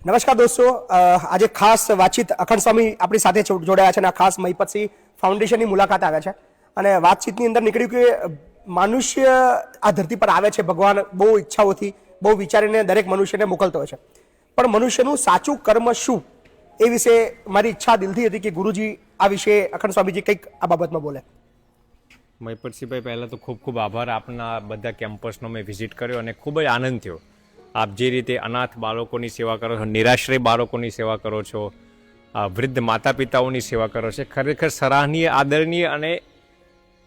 નમસ્કાર દોસ્તો, આજે ખાસ વાતચીત અખંડ સ્વામી આપણી સાથે જોડાયા છે અને આ ખાસ મહિપતસિંહ ફાઉન્ડેશનની મુલાકાત આવ્યા છે અને વાતચીતની અંદર નીકળ્યું કે મનુષ્ય આ ધરતી પર આવે છે, ભગવાન બહુ ઈચ્છાઓથી બહુ વિચારીને દરેક મનુષ્યને મોકલતો હોય છે, પણ મનુષ્યનું સાચું કર્મ શું એ વિશે મારી ઈચ્છા દિલથી હતી કે ગુરુજી આ વિશે અખંડ સ્વામીજી કંઈક આ બાબતમાં બોલે. મહિપતસિંહભાઈ, પહેલાં તો ખૂબ ખૂબ આભાર. આપના બધા કેમ્પસનો મેં વિઝિટ કર્યો અને ખૂબ જ આનંદ થયો. આપ જે રીતે અનાથ બાળકોની સેવા કરો છો, નિરાશ્રય બાળકોની સેવા કરો છો, વૃદ્ધ માતા પિતાઓની સેવા કરો છો, ખરેખર સરાહનીય, આદરણીય અને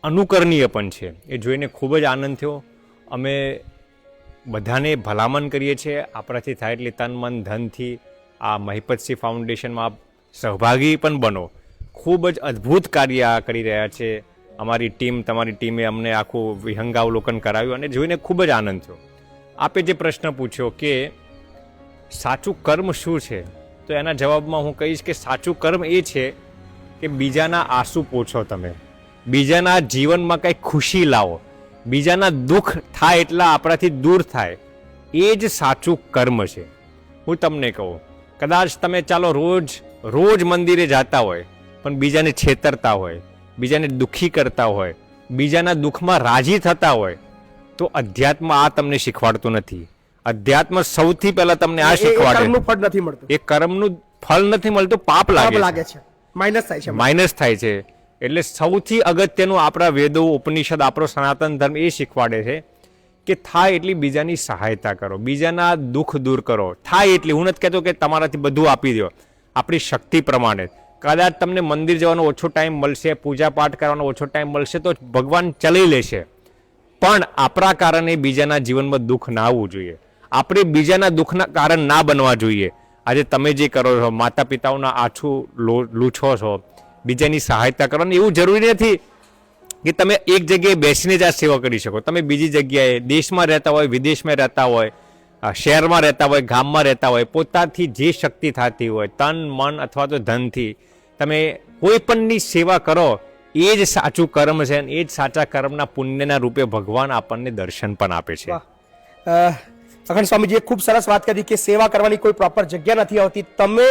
અનુકરણીય પણ છે. એ જોઈને ખૂબ જ આનંદ થયો. અમે બધાને ભલામણ કરીએ છીએ આપણાથી થાય એટલે તન મન ધનથી આ મહિપતસિંહ ફાઉન્ડેશનમાં આપ સહભાગી પણ બનો. ખૂબ જ અદ્ભુત કાર્ય આ કરી રહ્યા છે અમારી ટીમ. તમારી ટીમે અમને આખું વિહંગાવલોકન કરાવ્યું અને જોઈને ખૂબ જ આનંદ થયો. આપે જે પ્રશ્ન પૂછ્યો કે સાચું કર્મ શું છે, તો એના જવાબમાં હું કહીશ કે સાચું કર્મ એ છે કે બીજાના આંસુ પોછો, તમે બીજાના જીવનમાં કંઈક ખુશી લાવો, બીજાના દુઃખ થાય એટલા આપણાથી દૂર થાય, એ જ સાચું કર્મ છે. હું તમને કહું, કદાચ તમે ચાલો રોજ મંદિરે જતા હોય પણ બીજાને છેતરતા હોય, બીજાને દુઃખી કરતા હોય, બીજાના દુઃખમાં રાજી થતા હોય, તો અધ્યાત્મ આ તમને શીખવાડતું નથી. અધ્યાત્મ સૌથી પહેલા તમને આ શીખવાડે, કર્મનું ફળ નથી મળતું, એ કર્મનું ફળ નથી મળતું, પાપ લાગે છે, માઇનસ થાય છે. એટલે સૌથી અગત્યનું આપણા વેદો, ઉપનિષદ, આપણો સનાતન ધર્મ એ શીખવાડે છે કે થાય એટલી બીજાની સહાયતા કરો, બીજાના દુઃખ દૂર કરો. થાય એટલી, હું નથી કહેતો કે તમારાથી બધું આપી દો, આપણી શક્તિ પ્રમાણે. કદાચ તમને મંદિર જવાનો ઓછો ટાઈમ મળશે, પૂજા પાઠ કરવાનો ઓછો ટાઈમ મળશે, તો ભગવાન ચલાવી લેશે, પણ આપણા કારણે બીજાના જીવનમાં દુઃખ ના આવવું જોઈએ. આપણે બીજાના દુઃખના કારણ ના બનવા જોઈએ. આજે તમે જે કરો છો, માતા પિતાઓના આછું લૂછો છો, બીજાની સહાયતા કરવાની, એવું જરૂરી નથી કે તમે એક જગ્યાએ બેસીને જ આ સેવા કરી શકો. તમે બીજી જગ્યાએ, દેશમાં રહેતા હોય, વિદેશમાં રહેતા હોય, શહેરમાં રહેતા હોય, ગામમાં રહેતા હોય, પોતાથી જે શક્તિ થતી હોય, તન મન અથવા તો ધનથી તમે કોઈ પણની સેવા કરો, એ જ સાચું કર્મ છે અને એ જ સાચા કર્મના પુણ્યના રૂપે ભગવાન આપણને દર્શન પણ આપે છે. અખંડ સ્વામીજીએ ખૂબ સરસ વાત કરી કે સેવા કરવાની કોઈ પ્રોપર જગ્યા નથી હોતી. તમે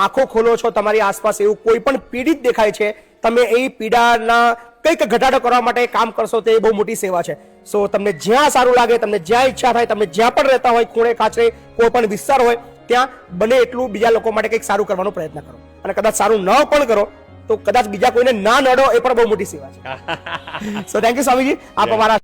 આંખો ખોલો છો, તમારી આસપાસ એવું કોઈ પણ પીડિત દેખાય છે, તમે એ પીડાના કંઈક ઘટાડો કરવા માટે કામ કરશો, તો એ બહુ મોટી સેવા છે. સો તમને જ્યાં સારું લાગે, તમને જ્યાં ઈચ્છા થાય, તમે જ્યાં પણ રહેતા હોય, ખૂણે ખાચરે કોઈ પણ વિસ્તાર હોય, ત્યાં બને એટલું બીજા લોકો માટે કંઈક સારું કરવાનો પ્રયત્ન કરો. અને કદાચ સારું ન પણ કરો તો કદાચ બીજા કોઈને ના નડો, એ પણ બહુ મોટી સેવા છે. સો થેન્ક યુ સ્વામીજી, આપ અમારા